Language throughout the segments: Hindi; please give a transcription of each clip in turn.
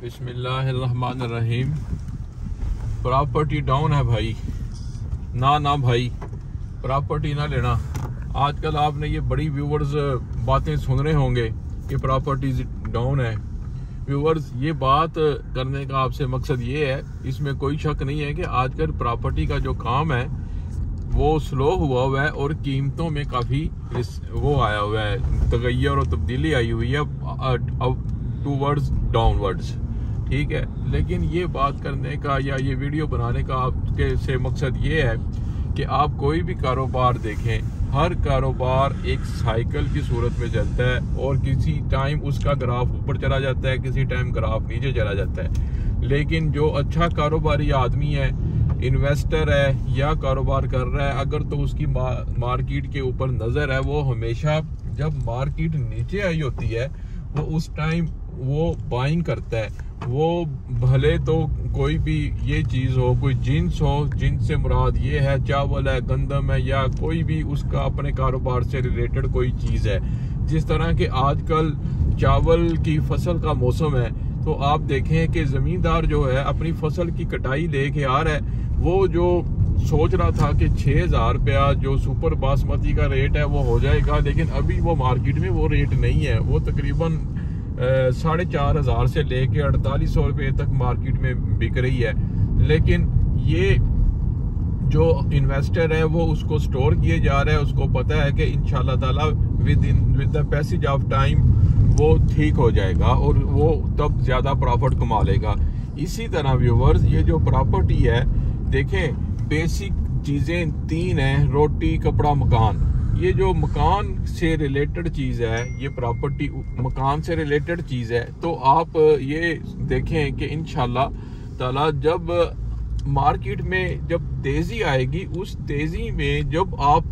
बिस्मिल्लाहिर्रहमानिर्रहीम। प्रॉपर्टी डाउन है भाई, ना भाई प्रॉपर्टी ना लेना। आजकल आपने ये बड़ी व्यूवर्स बातें सुन रहे होंगे कि प्रॉपर्टीज डाउन है। व्यूवर्स, ये बात करने का आपसे मकसद ये है, इसमें कोई शक नहीं है कि आजकल प्रॉपर्टी का जो काम है वो स्लो हुआ है और कीमतों में काफ़ी वो आया हुआ है, तगय्युर और तब्दीली आई हुई है अब टूवर्ड्स डाउनवर्ड्स। ठीक है, लेकिन ये बात करने का या ये वीडियो बनाने का आपके से मकसद ये है कि आप कोई भी कारोबार देखें, हर कारोबार एक साइकिल की सूरत में चलता है और किसी टाइम उसका ग्राफ ऊपर चला जाता है, किसी टाइम ग्राफ नीचे चला जाता है। लेकिन जो अच्छा कारोबारी आदमी है, इन्वेस्टर है या कारोबार कर रहा है, अगर तो उसकी मार्केट के ऊपर नज़र है, वो हमेशा जब मार्केट नीचे आई होती है वो उस टाइम वो बाइंग करता है। वो भले तो कोई भी ये चीज़ हो, कोई जिन्स हो, जिन्स से मुराद ये है चावल है, गंदम है या कोई भी उसका अपने कारोबार से रिलेटेड कोई चीज़ है। जिस तरह के आजकल चावल की फसल का मौसम है, तो आप देखें कि ज़मींदार जो है अपनी फसल की कटाई लेके आ रहा है। वो जो सोच रहा था कि 6,000 रुपया जो सुपर बासमती का रेट है वो हो जाएगा, लेकिन अभी वो मार्केट में वो रेट नहीं है। वो तकरीबन 4,500 से लेके 4,800 रुपये तक मार्केट में बिक रही है। लेकिन ये जो इन्वेस्टर है वो उसको स्टोर किए जा रहा है, उसको पता है कि इंशाल्लाह ताला with the passage of time वो ठीक हो जाएगा और वो तब ज्यादा प्रॉफिट कमा लेगा। इसी तरह व्यूवर्स, ये जो प्रॉपर्टी है, देखें बेसिक चीजें 3 हैं: रोटी, कपड़ा, मकान। ये जो मकान से रिलेटेड चीज है, ये प्रॉपर्टी मकान से रिलेटेड चीज है। तो आप ये देखें कि इंशाल्लाह ताला जब मार्केट में जब तेजी आएगी, उस तेजी में जब आप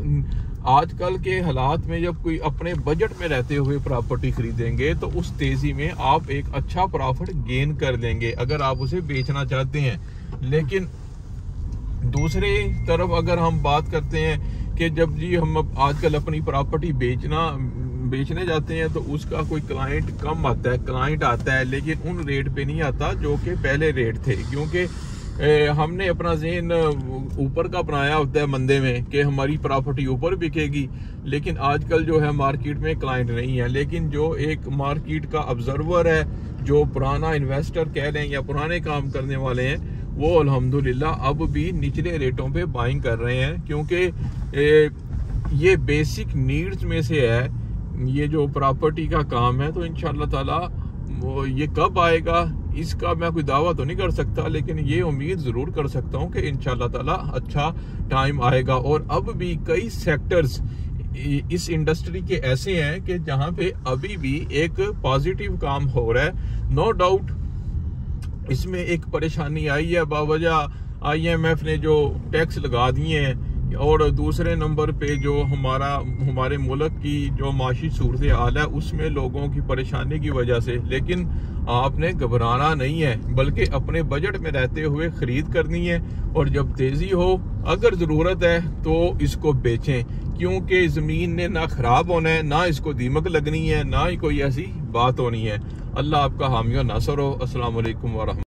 आजकल के हालात में जब कोई अपने बजट में रहते हुए प्रॉपर्टी खरीदेंगे तो उस तेजी में आप एक अच्छा प्रॉफिट गेन कर लेंगे अगर आप उसे बेचना चाहते हैं। लेकिन दूसरी तरफ अगर हम बात करते हैं कि जब जी हम आजकल अपनी प्रॉपर्टी बेचने जाते हैं तो उसका कोई क्लाइंट कम आता है, क्लाइंट आता है लेकिन उन रेट पे नहीं आता जो कि पहले रेट थे, क्योंकि हमने अपना ज़हन ऊपर का बनाया होता है मंदे में कि हमारी प्रॉपर्टी ऊपर बिकेगी। लेकिन आजकल जो है मार्केट में क्लाइंट नहीं है, लेकिन जो एक मार्केट का ऑब्जर्वर है, जो पुराना इन्वेस्टर कह रहे हैं या पुराने काम करने वाले हैं, वो अल्हम्दुलिल्लाह अब भी निचले रेटों पे बाइंग कर रहे हैं, क्योंकि ये बेसिक नीड्स में से है ये जो प्रॉपर्टी का काम है। तो इंशाल्लाह ताला ये कब आएगा इसका मैं कोई दावा तो नहीं कर सकता, लेकिन ये उम्मीद जरूर कर सकता हूँ कि इंशाल्लाह ताला अच्छा टाइम आएगा। और अब भी कई सेक्टर्स इस इंडस्ट्री के ऐसे हैं कि जहाँ पे अभी भी एक पॉजिटिव काम हो रहा है। नो डाउट इसमें एक परेशानी आई है, बावजह IMF ने जो टैक्स लगा दिए हैं, और दूसरे नंबर पे जो हमारे मुल्क की जो माशी सूरत हाल है उसमें लोगों की परेशानी की वजह से। लेकिन आपने घबराना नहीं है, बल्कि अपने बजट में रहते हुए खरीद करनी है। और जब तेजी हो, अगर ज़रूरत है तो इसको बेचें, क्योंकि ज़मीन ने ना खराब होना है, ना इसको दीमक लगनी है, ना ही कोई ऐसी बात होनी है। अल्लाह आपका हामी और नासर हो। अस्सलाम वालेकुम व रहमतुल्लाह।